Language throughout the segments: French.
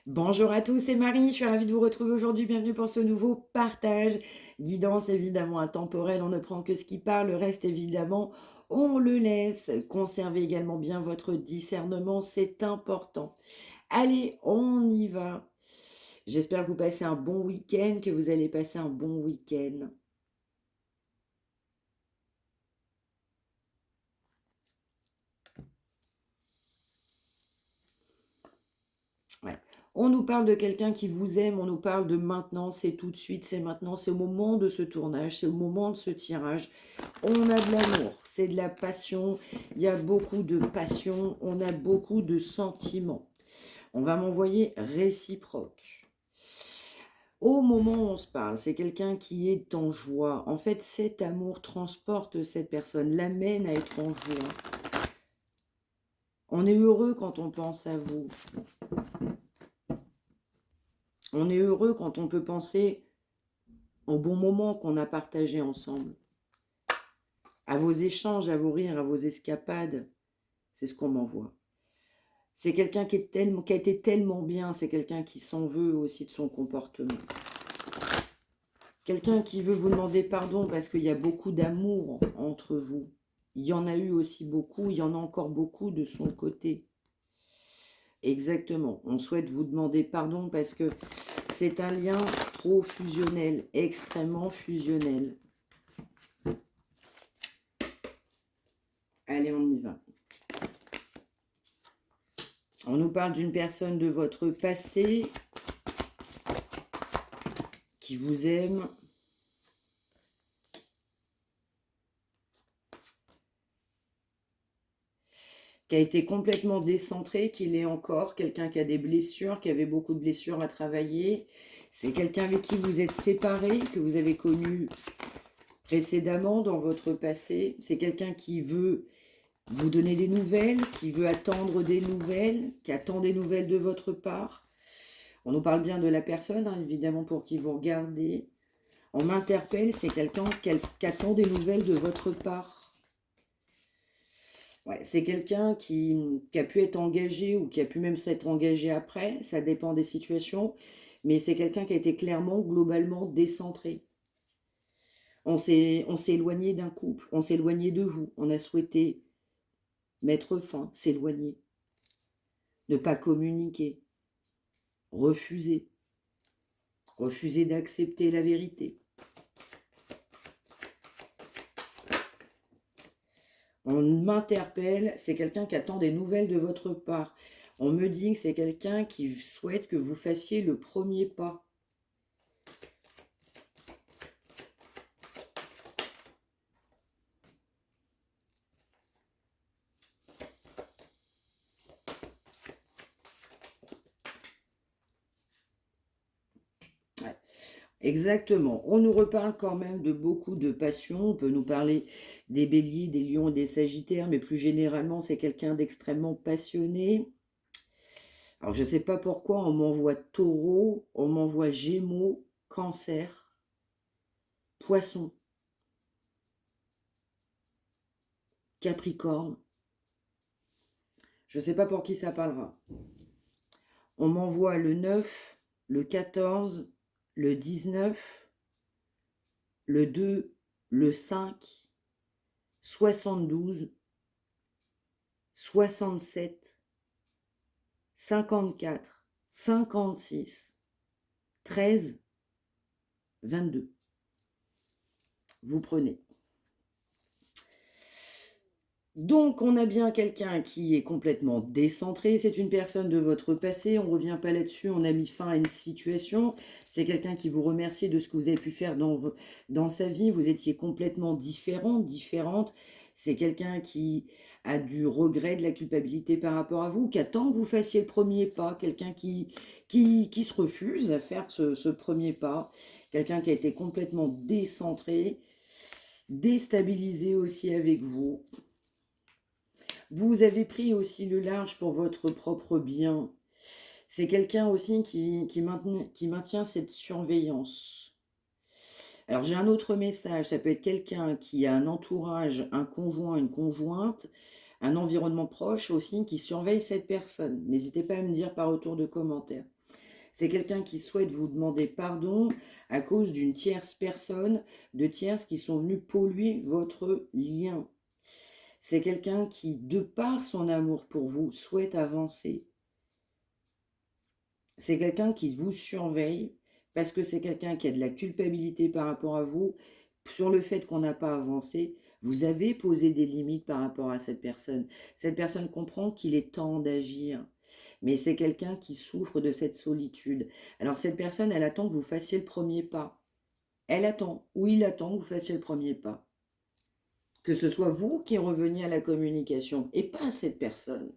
Bonjour à tous, c'est Marie, je suis ravie de vous retrouver aujourd'hui. Bienvenue pour ce nouveau partage. Guidance évidemment intemporelle, on ne prend que ce qui parle, le reste évidemment on le laisse. Conservez également bien votre discernement, c'est important. Allez, on y va. J'espère que vous passez un bon week-end, que vous allez passer un bon week-end. Ouais. On nous parle de quelqu'un qui vous aime, on nous parle de maintenant, c'est tout de suite, c'est maintenant, c'est au moment de ce tournage, c'est au moment de ce tirage. On a de l'amour, c'est de la passion, il y a beaucoup de passion, on a beaucoup de sentiments. On va m'envoyer réciproque. Au moment où on se parle, c'est quelqu'un qui est en joie. En fait, cet amour transporte cette personne, l'amène à être en joie. On est heureux quand on pense à vous. On est heureux quand on peut penser au bon moment qu'on a partagé ensemble, à vos échanges, à vos rires, à vos escapades. C'est ce qu'on m'envoie. C'est quelqu'un qui a été tellement bien, c'est quelqu'un qui s'en veut aussi de son comportement. Quelqu'un qui veut vous demander pardon parce qu'il y a beaucoup d'amour entre vous. Il y en a eu aussi beaucoup, il y en a encore beaucoup de son côté. Exactement, on souhaite vous demander pardon parce que c'est un lien trop fusionnel, extrêmement fusionnel. Allez, on y va. On nous parle d'une personne de votre passé qui vous aime, qui a été complètement décentré, qui l'est encore, quelqu'un qui a des blessures, qui avait beaucoup de blessures à travailler. C'est quelqu'un avec qui vous êtes séparés, que vous avez connu précédemment dans votre passé. C'est quelqu'un qui veut vous donner des nouvelles, qui veut attendre des nouvelles, qui attend des nouvelles de votre part. On nous parle bien de la personne, hein, évidemment, pour qui vous regardez. On m'interpelle, c'est quelqu'un qui attend des nouvelles de votre part. Ouais, c'est quelqu'un qui a pu être engagé ou qui a pu même s'être engagé après, ça dépend des situations, mais c'est quelqu'un qui a été clairement, globalement décentré. On s'est éloigné d'un couple, on s'est éloigné de vous, on a souhaité mettre fin, s'éloigner, ne pas communiquer, refuser, refuser d'accepter la vérité. On m'interpelle, c'est quelqu'un qui attend des nouvelles de votre part. On me dit que c'est quelqu'un qui souhaite que vous fassiez le premier pas. Ouais, exactement. On nous reparle quand même de beaucoup de passions. On peut nous parler des béliers, des lions et des sagittaires, mais plus généralement, c'est quelqu'un d'extrêmement passionné. Alors, je ne sais pas pourquoi on m'envoie taureau, on m'envoie gémeaux, cancer, poisson, capricorne. Je ne sais pas pour qui ça parlera. On m'envoie le 9, le 14, le 19, le 2, le 5, 72, 67, 54, 56, 13, 22. Vous prenez. Donc, on a bien quelqu'un qui est complètement décentré. C'est une personne de votre passé. On ne revient pas là-dessus. On a mis fin à une situation. C'est quelqu'un qui vous remercie de ce que vous avez pu faire dans sa vie. Vous étiez complètement différent, différente. C'est quelqu'un qui a du regret, de la culpabilité par rapport à vous, qui attend que vous fassiez le premier pas. Quelqu'un qui se refuse à faire ce premier pas. Quelqu'un qui a été complètement décentré, déstabilisé aussi avec vous. Vous avez pris aussi le large pour votre propre bien. C'est quelqu'un aussi qui maintient cette surveillance. Alors j'ai un autre message, ça peut être quelqu'un qui a un entourage, un conjoint, une conjointe, un environnement proche aussi qui surveille cette personne. N'hésitez pas à me dire par retour de commentaire. C'est quelqu'un qui souhaite vous demander pardon à cause d'une tierce personne, de tierces qui sont venus polluer votre lien. C'est quelqu'un qui, de par son amour pour vous, souhaite avancer. C'est quelqu'un qui vous surveille parce que c'est quelqu'un qui a de la culpabilité par rapport à vous sur le fait qu'on n'a pas avancé. Vous avez posé des limites par rapport à cette personne. Cette personne comprend qu'il est temps d'agir. Mais c'est quelqu'un qui souffre de cette solitude. Alors cette personne, elle attend que vous fassiez le premier pas. Elle attend, ou il attend que vous fassiez le premier pas. Que ce soit vous qui reveniez à la communication et pas cette personne.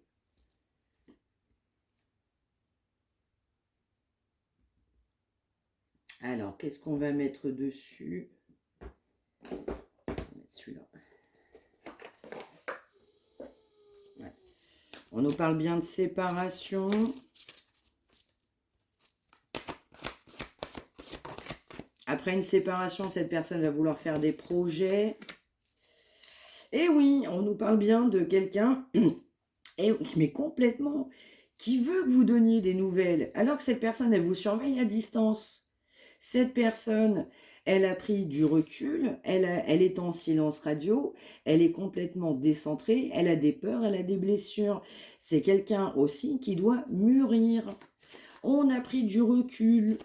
Alors, qu'est-ce qu'on va mettre dessus? On va mettre celui-là. Ouais. On nous parle bien de séparation. Après une séparation, cette personne va vouloir faire des projets. Et oui, on nous parle bien de quelqu'un, mais complètement, qui veut que vous donniez des nouvelles, alors que cette personne, elle vous surveille à distance. Cette personne, elle a pris du recul, elle est en silence radio, elle est complètement décentrée, elle a des peurs, elle a des blessures. C'est quelqu'un aussi qui doit mûrir. On a pris du recul.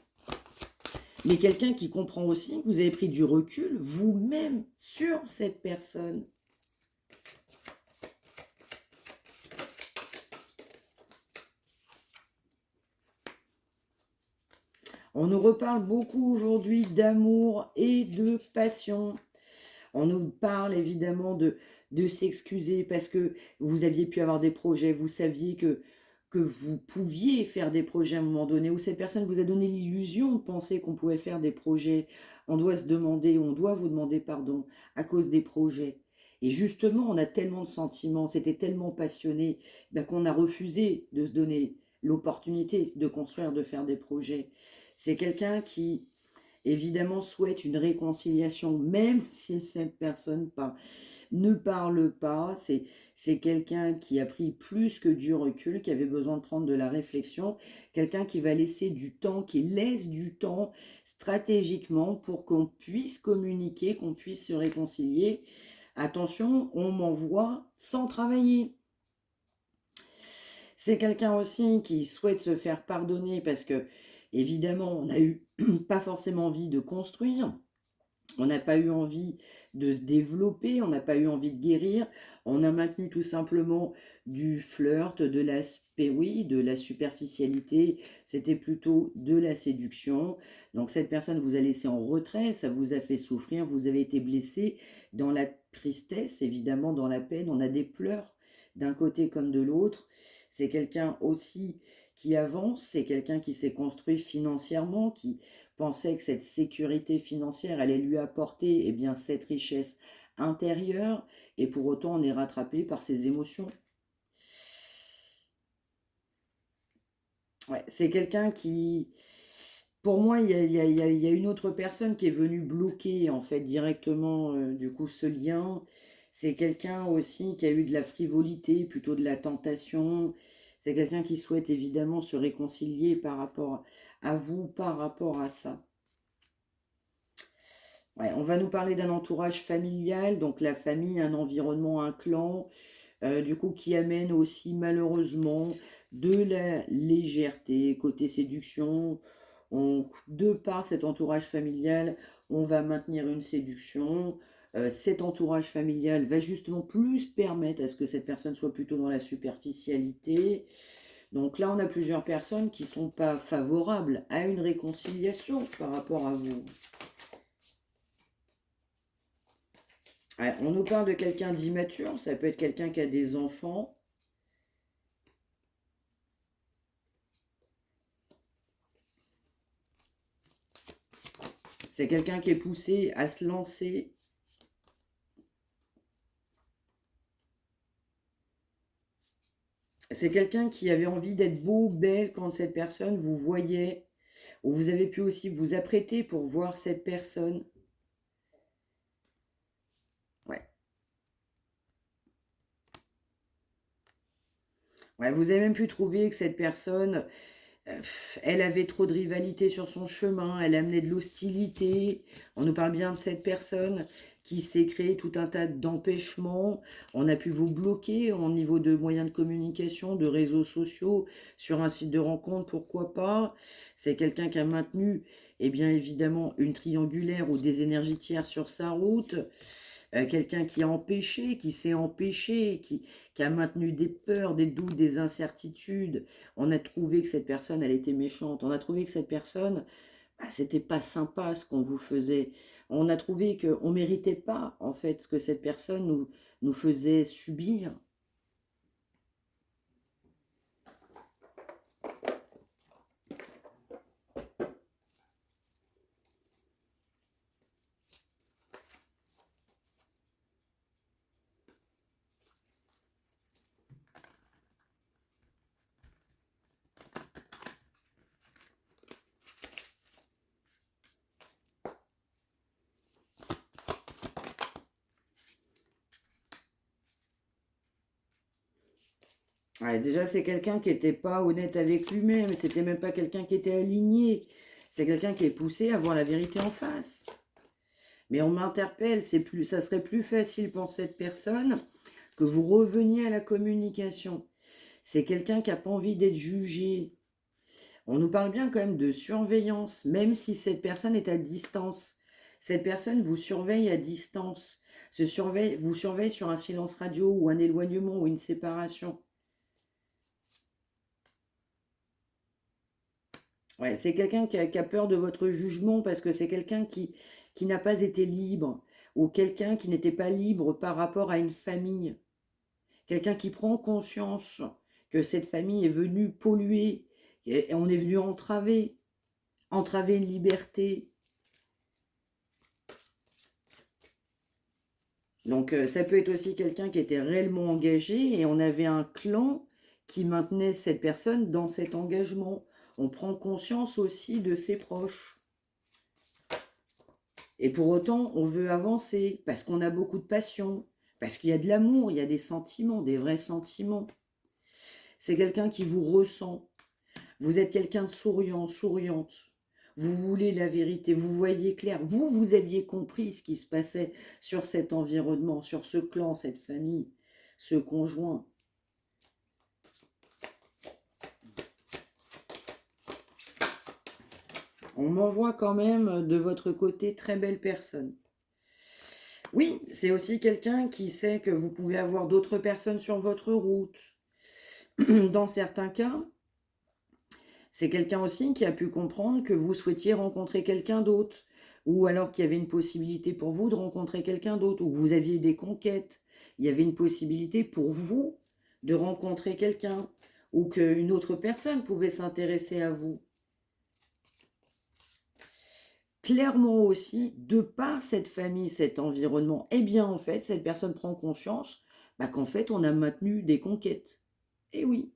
Mais quelqu'un qui comprend aussi que vous avez pris du recul vous-même sur cette personne. On nous reparle beaucoup aujourd'hui d'amour et de passion. On nous parle évidemment de s'excuser parce que vous aviez pu avoir des projets, vous saviez que vous pouviez faire des projets à un moment donné, ou cette personne vous a donné l'illusion de penser qu'on pouvait faire des projets. On doit se demander, on doit vous demander pardon à cause des projets. Et justement, on a tellement de sentiments, c'était tellement passionné, qu'on a refusé de se donner l'opportunité de construire, de faire des projets. C'est quelqu'un qui, évidemment, souhaite une réconciliation, même si cette personne ne parle pas. C'est quelqu'un qui a pris plus que du recul, qui avait besoin de prendre de la réflexion, quelqu'un qui va laisser du temps, qui laisse du temps stratégiquement pour qu'on puisse communiquer, qu'on puisse se réconcilier. Attention, on m'envoie sans travailler. C'est quelqu'un aussi qui souhaite se faire pardonner parce que, évidemment, on n'a eu pas forcément envie de construire, on n'a pas eu envie de se développer, on n'a pas eu envie de guérir, on a maintenu tout simplement du flirt, de l'aspect, oui, de la superficialité, c'était plutôt de la séduction. Donc cette personne vous a laissé en retrait, ça vous a fait souffrir, vous avez été blessé dans la tristesse, évidemment dans la peine, on a des pleurs d'un côté comme de l'autre. C'est quelqu'un aussi qui avance, c'est quelqu'un qui s'est construit financièrement, qui pensait que cette sécurité financière allait lui apporter cette richesse intérieure, et pour autant on est rattrapé par ses émotions. Ouais, c'est quelqu'un qui, pour moi, il y a une autre personne qui est venue bloquer en fait directement du coup ce lien. C'est quelqu'un aussi qui a eu de la frivolité, plutôt de la tentation. C'est quelqu'un qui souhaite évidemment se réconcilier par rapport à vous, par rapport à ça. Ouais, on va nous parler d'un entourage familial, donc la famille, un environnement, un clan, du coup qui amène aussi malheureusement de la légèreté côté séduction. De par cet entourage familial, on va maintenir une séduction. Cet entourage familial va justement plus permettre à ce que cette personne soit plutôt dans la superficialité. Donc là, on a plusieurs personnes qui ne sont pas favorables à une réconciliation par rapport à vous. Ouais, on nous parle de quelqu'un d'immature, ça peut être quelqu'un qui a des enfants. C'est quelqu'un qui est poussé à se lancer. C'est quelqu'un qui avait envie d'être beau, belle quand cette personne vous voyait. Ou vous avez pu aussi vous apprêter pour voir cette personne. Ouais. Ouais, vous avez même pu trouver que cette personne, elle avait trop de rivalité sur son chemin, elle amenait de l'hostilité. On nous parle bien de cette personne qui s'est créé tout un tas d'empêchements. On a pu vous bloquer au niveau de moyens de communication, de réseaux sociaux, sur un site de rencontre, pourquoi pas. C'est quelqu'un qui a maintenu, eh bien évidemment, une triangulaire ou des énergies tiers sur sa route. Quelqu'un qui a empêché, qui s'est empêché, qui a maintenu des peurs, des doutes, des incertitudes. On a trouvé que cette personne, elle était méchante. On a trouvé que cette personne, bah, c'était pas sympa ce qu'on vous faisait. On a trouvé qu'on ne méritait pas, en fait, ce que cette personne nous faisait subir. Ouais, déjà, c'est quelqu'un qui n'était pas honnête avec lui-même. C'était même pas quelqu'un qui était aligné. C'est quelqu'un qui est poussé à voir la vérité en face. Mais on m'interpelle, ça serait plus facile pour cette personne que vous reveniez à la communication. C'est quelqu'un qui n'a pas envie d'être jugé. On nous parle bien quand même de surveillance, même si cette personne est à distance. Cette personne vous surveille à distance, vous surveille sur un silence radio ou un éloignement ou une séparation. Ouais, c'est quelqu'un qui a peur de votre jugement parce que c'est quelqu'un qui n'a pas été libre ou quelqu'un qui n'était pas libre par rapport à une famille. Quelqu'un qui prend conscience que cette famille est venue polluer, et on est venu entraver une liberté. Donc ça peut être aussi quelqu'un qui était réellement engagé et on avait un clan qui maintenait cette personne dans cet engagement. On prend conscience aussi de ses proches. Et pour autant, on veut avancer parce qu'on a beaucoup de passion, parce qu'il y a de l'amour, il y a des sentiments, des vrais sentiments. C'est quelqu'un qui vous ressent. Vous êtes quelqu'un de souriant, souriante. Vous voulez la vérité, vous voyez clair. Vous aviez compris ce qui se passait sur cet environnement, sur ce clan, cette famille, ce conjoint. On m'envoie quand même de votre côté très belle personne. Oui, c'est aussi quelqu'un qui sait que vous pouvez avoir d'autres personnes sur votre route. Dans certains cas, c'est quelqu'un aussi qui a pu comprendre que vous souhaitiez rencontrer quelqu'un d'autre, ou alors qu'il y avait une possibilité pour vous de rencontrer quelqu'un d'autre, ou que vous aviez des conquêtes. Il y avait une possibilité pour vous de rencontrer quelqu'un, ou qu'une autre personne pouvait s'intéresser à vous. Clairement aussi, de par cette famille, cet environnement, eh bien en fait, cette personne prend conscience qu'en fait, on a maintenu des conquêtes. Et oui,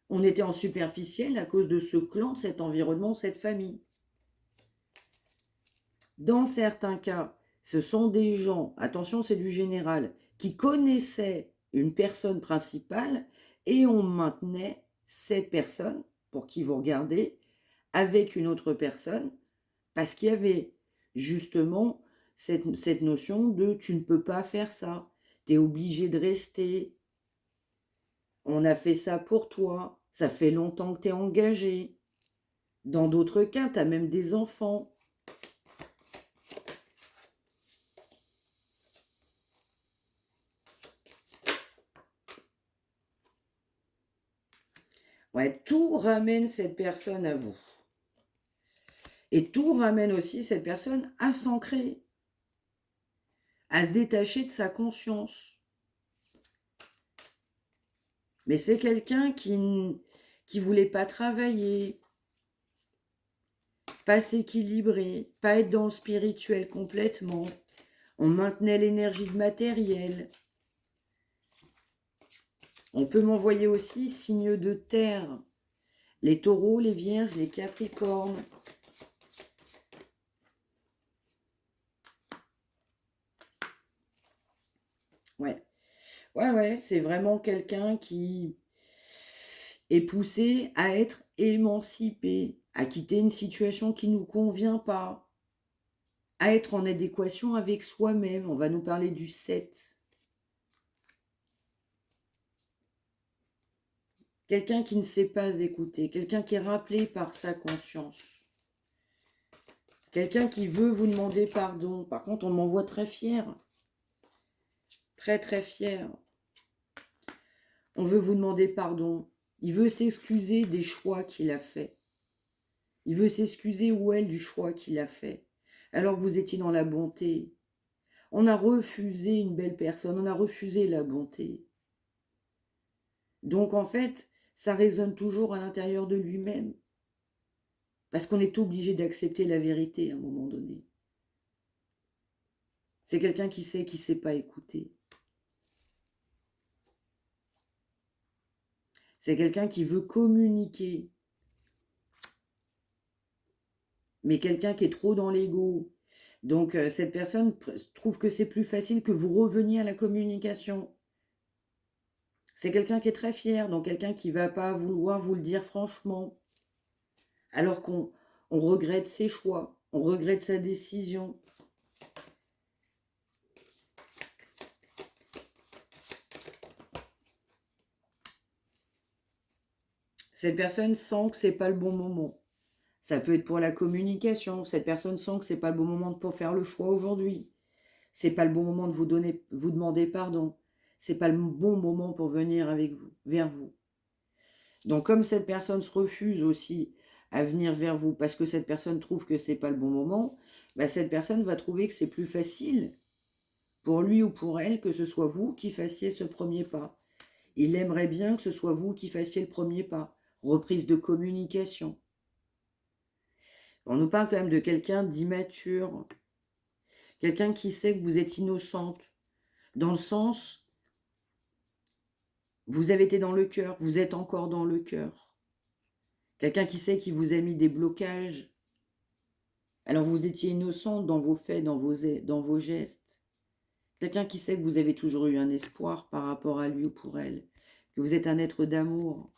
on était en superficiel à cause de ce clan, cet environnement, cette famille. Dans certains cas, ce sont des gens, attention c'est du général, qui connaissaient une personne principale et on maintenait cette personne, pour qui vous regardez, avec une autre personne, parce qu'il y avait justement cette notion de tu ne peux pas faire ça, tu es obligé de rester, on a fait ça pour toi, ça fait longtemps que tu es engagé. Dans d'autres cas, tu as même des enfants. Ouais, tout ramène cette personne à vous. Et tout ramène aussi cette personne à s'ancrer, à se détacher de sa conscience. Mais c'est quelqu'un qui voulait pas travailler, pas s'équilibrer, pas être dans le spirituel complètement. On maintenait l'énergie de matériel. On peut m'envoyer aussi signes de terre. Les taureaux, les vierges, les capricornes. Ouais, ouais, c'est vraiment quelqu'un qui est poussé à être émancipé, à quitter une situation qui ne nous convient pas, à être en adéquation avec soi-même. On va nous parler du 7. Quelqu'un qui ne sait pas écouter, quelqu'un qui est rappelé par sa conscience. Quelqu'un qui veut vous demander pardon. Par contre, on m'envoie très fier. Très, très fier. On veut vous demander pardon. Il veut s'excuser des choix qu'il a faits. Il veut s'excuser ou elle du choix qu'il a fait. Alors que vous étiez dans la bonté. On a refusé une belle personne. On a refusé la bonté. Donc, en fait, ça résonne toujours à l'intérieur de lui-même. Parce qu'on est obligé d'accepter la vérité à un moment donné. C'est quelqu'un qui ne sait pas écouter. C'est quelqu'un qui veut communiquer. Mais quelqu'un qui est trop dans l'ego. Donc, cette personne trouve que c'est plus facile que vous reveniez à la communication. C'est quelqu'un qui est très fier, donc quelqu'un qui ne va pas vouloir vous le dire franchement. Alors qu'on regrette ses choix, on regrette sa décision. Cette personne sent que ce n'est pas le bon moment. Ça peut être pour la communication. Cette personne sent que ce n'est pas le bon moment pour faire le choix aujourd'hui. Ce n'est pas le bon moment de vous demander pardon. Ce n'est pas le bon moment pour venir vers vous. Donc comme cette personne se refuse aussi à venir vers vous parce que cette personne trouve que ce n'est pas le bon moment, bah cette personne va trouver que c'est plus facile pour lui ou pour elle que ce soit vous qui fassiez ce premier pas. Il aimerait bien que ce soit vous qui fassiez le premier pas. Reprise de communication. On nous parle quand même de quelqu'un d'immature. Quelqu'un qui sait que vous êtes innocente. Dans le sens, vous avez été dans le cœur, vous êtes encore dans le cœur. Quelqu'un qui sait qu'il vous a mis des blocages. Alors vous étiez innocente dans vos faits, dans vos gestes. Quelqu'un qui sait que vous avez toujours eu un espoir par rapport à lui ou pour elle. Que vous êtes un être d'amour.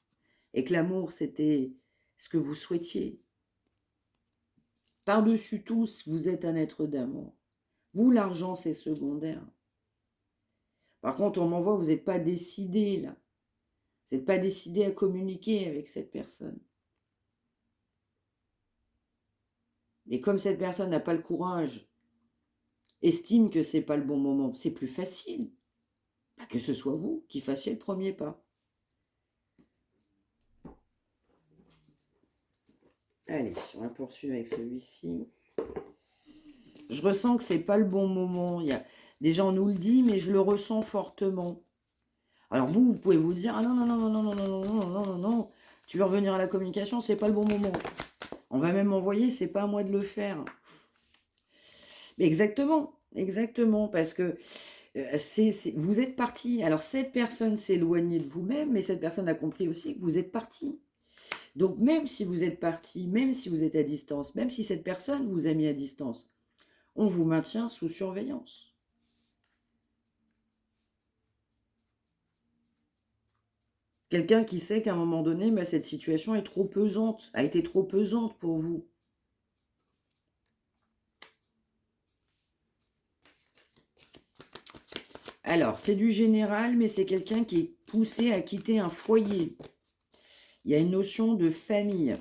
Et que l'amour, c'était ce que vous souhaitiez. Par-dessus tout, vous êtes un être d'amour. Vous, l'argent, c'est secondaire. Par contre, on m'envoie, vous n'êtes pas décidé, là. Vous n'êtes pas décidé à communiquer avec cette personne. Et comme cette personne n'a pas le courage, estime que ce n'est pas le bon moment, c'est plus facile que ce soit vous qui fassiez le premier pas. Allez, on va poursuivre avec celui-ci. Je ressens que ce n'est pas le bon moment. Déjà, on nous le dit, mais je le ressens fortement. Alors vous pouvez vous dire, ah non, non, non, non, non, non, non, non, non, non, non, tu veux revenir à la communication, c'est pas le bon moment. On va même m'envoyer, c'est pas à moi de le faire. Mais exactement, parce que vous êtes parti. Alors cette personne s'est éloignée de vous-même, mais cette personne a compris aussi que vous êtes parti. Donc même si vous êtes parti, même si vous êtes à distance, même si cette personne vous a mis à distance, on vous maintient sous surveillance. Quelqu'un qui sait qu'à un moment donné, cette situation est trop pesante, a été trop pesante pour vous. Alors, c'est du général, mais c'est quelqu'un qui est poussé à quitter un foyer. Il y a une notion de famille.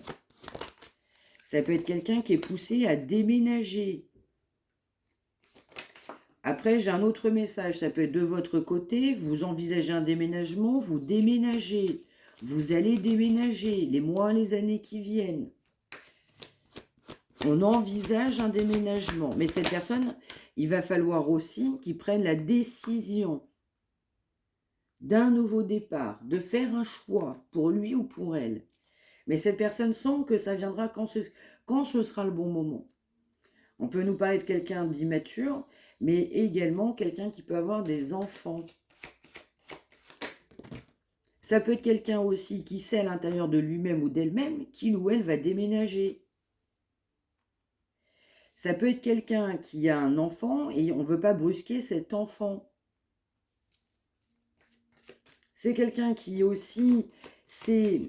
Ça peut être quelqu'un qui est poussé à déménager. Après, j'ai un autre message. Ça peut être de votre côté, vous envisagez un déménagement, vous déménagez. Vous allez déménager les mois, les années qui viennent. On envisage un déménagement. Mais cette personne, il va falloir aussi qu'il prenne la décision d'un nouveau départ, de faire un choix pour lui ou pour elle. Mais cette personne sent que ça viendra quand ce sera le bon moment. On peut nous parler de quelqu'un d'immature, mais également quelqu'un qui peut avoir des enfants. Ça peut être quelqu'un aussi qui sait à l'intérieur de lui-même ou d'elle-même qu'il ou elle va déménager. Ça peut être quelqu'un qui a un enfant et on ne veut pas brusquer cet enfant. C'est quelqu'un qui aussi c'est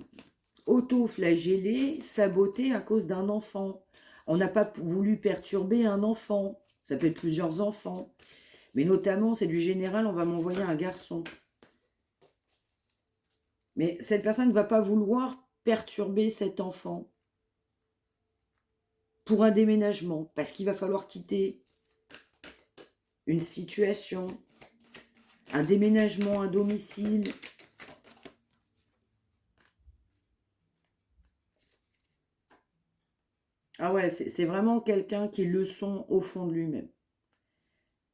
auto-flageller, saboter à cause d'un enfant. On n'a pas voulu perturber un enfant. Ça peut être plusieurs enfants. Mais notamment, c'est du général, on va m'envoyer un garçon. Mais cette personne ne va pas vouloir perturber cet enfant pour un déménagement, parce qu'il va falloir quitter une situation, un déménagement, un domicile. Ah ouais, c'est vraiment quelqu'un qui le sent au fond de lui-même.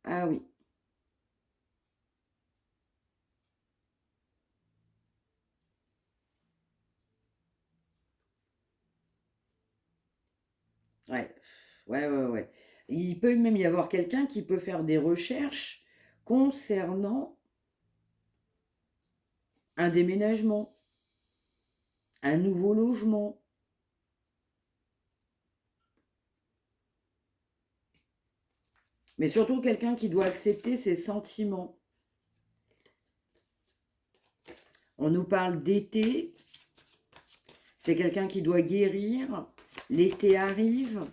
Ah oui. Ouais, ouais. Il peut même y avoir quelqu'un qui peut faire des recherches concernant un déménagement, un nouveau logement. Mais surtout quelqu'un qui doit accepter ses sentiments. On nous parle d'été. C'est quelqu'un qui doit guérir. L'été arrive.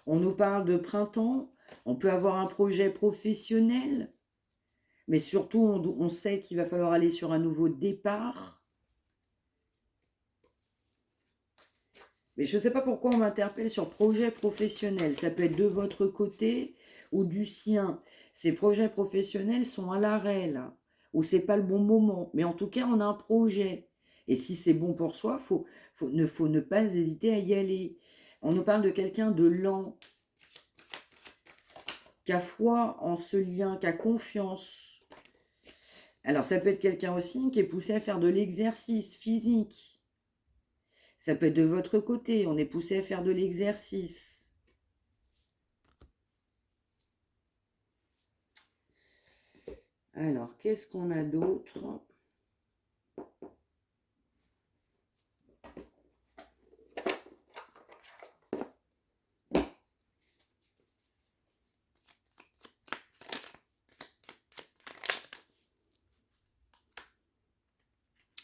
On nous parle de printemps. On peut avoir un projet professionnel. Mais surtout, on sait qu'il va falloir aller sur un nouveau départ. Mais je ne sais pas pourquoi on m'interpelle sur projet professionnel. Ça peut être de votre côté ou du sien. Ces projets professionnels sont à l'arrêt, là. Ou c'est pas le bon moment. Mais en tout cas, on a un projet. Et si c'est bon pour soi, faut ne pas hésiter à y aller. On nous parle de quelqu'un de lent, qui a foi en ce lien, qui a confiance. Alors, ça peut être quelqu'un aussi qui est poussé à faire de l'exercice physique. Ça peut être de votre côté, on est poussé à faire de l'exercice. Alors, qu'est-ce qu'on a d'autre?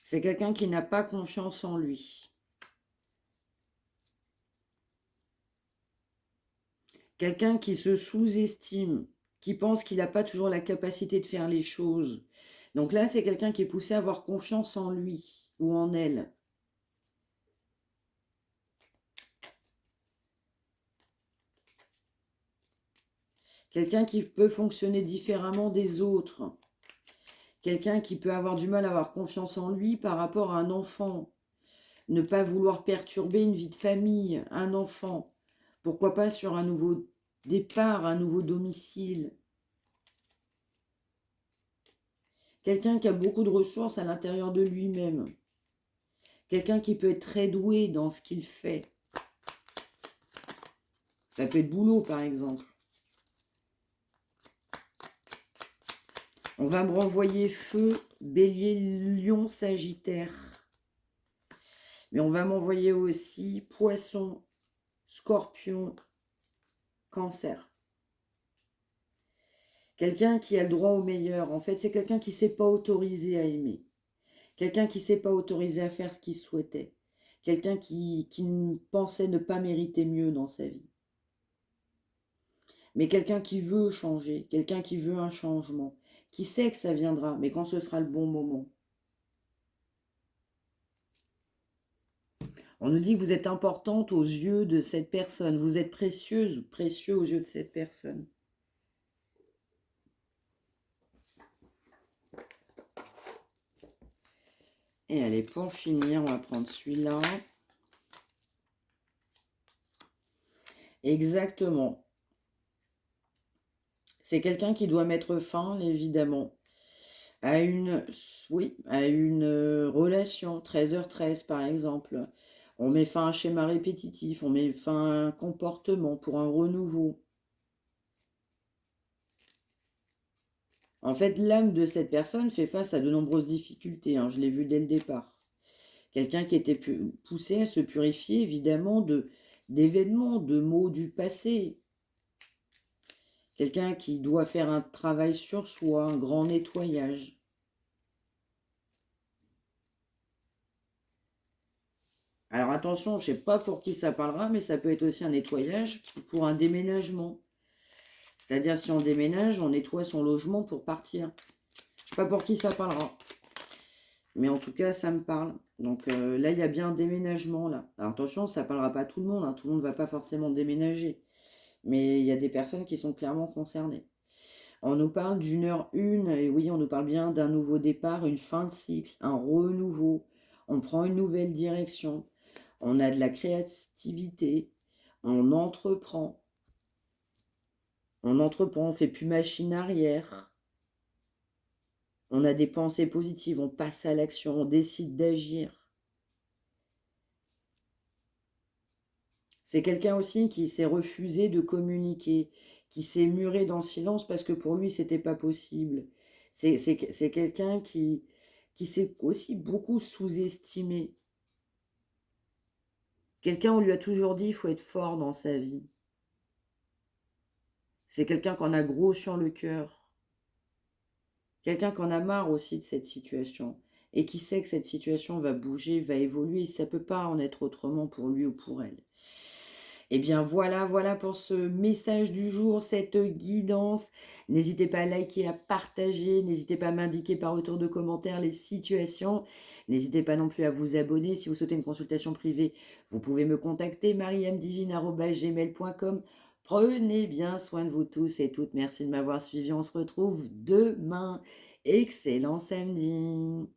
C'est quelqu'un qui n'a pas confiance en lui. Quelqu'un qui se sous-estime, qui pense qu'il n'a pas toujours la capacité de faire les choses. Donc là, c'est quelqu'un qui est poussé à avoir confiance en lui ou en elle. Quelqu'un qui peut fonctionner différemment des autres. Quelqu'un qui peut avoir du mal à avoir confiance en lui par rapport à un enfant. Ne pas vouloir perturber une vie de famille, un enfant. Pourquoi pas sur un nouveau départ, un nouveau domicile. Quelqu'un qui a beaucoup de ressources à l'intérieur de lui-même. Quelqu'un qui peut être très doué dans ce qu'il fait. Ça peut être boulot, par exemple. On va me renvoyer feu, bélier, lion, sagittaire. Mais on va m'envoyer aussi poisson, scorpion, cancer. Quelqu'un qui a le droit au meilleur. En fait, c'est quelqu'un qui ne s'est pas autorisé à aimer. Quelqu'un qui ne s'est pas autorisé à faire ce qu'il souhaitait. Quelqu'un qui pensait ne pas mériter mieux dans sa vie. Mais quelqu'un qui veut changer, quelqu'un qui veut un changement, qui sait que ça viendra, mais quand ce sera le bon moment. On nous dit que vous êtes importante aux yeux de cette personne. Vous êtes précieuse, précieux aux yeux de cette personne. Et allez, pour finir, on va prendre celui-là. Exactement. C'est quelqu'un qui doit mettre fin, évidemment, à une relation, 13h13 par exemple. On met fin à un schéma répétitif, on met fin à un comportement pour un renouveau. En fait, l'âme de cette personne fait face à de nombreuses difficultés, je l'ai vu dès le départ. Quelqu'un qui était poussé à se purifier, évidemment, d'événements, de maux du passé. Quelqu'un qui doit faire un travail sur soi, un grand nettoyage. Alors attention, je ne sais pas pour qui ça parlera, mais ça peut être aussi un nettoyage pour un déménagement. C'est-à-dire si on déménage, on nettoie son logement pour partir. Je ne sais pas pour qui ça parlera. Mais en tout cas, ça me parle. Donc là, il y a bien un déménagement là. Alors attention, ça ne parlera pas à tout le monde, hein. Tout le monde ne va pas forcément déménager. Mais il y a des personnes qui sont clairement concernées. On nous parle d'une heure une, et oui, on nous parle bien d'un nouveau départ, une fin de cycle, un renouveau. On prend une nouvelle direction. On a de la créativité. On entreprend. On entreprend, on fait plus machine arrière. On a des pensées positives, on passe à l'action, on décide d'agir. C'est quelqu'un aussi qui s'est refusé de communiquer, qui s'est muré dans le silence parce que pour lui, c'était pas possible. C'est quelqu'un qui s'est aussi beaucoup sous-estimé. Quelqu'un, on lui a toujours dit, il faut être fort dans sa vie. C'est quelqu'un qu'on a gros sur le cœur. Quelqu'un qu'on a marre aussi de cette situation. Et qui sait que cette situation va bouger, va évoluer. Ça ne peut pas en être autrement pour lui ou pour elle. Eh bien voilà, voilà pour ce message du jour, cette guidance. N'hésitez pas à liker, à partager, n'hésitez pas à m'indiquer par retour de commentaires les situations. N'hésitez pas non plus à vous abonner. Si vous souhaitez une consultation privée, vous pouvez me contacter, mariamdivine@gmail.com. Prenez bien soin de vous tous et toutes. Merci de m'avoir suivi. On se retrouve demain. Excellent samedi.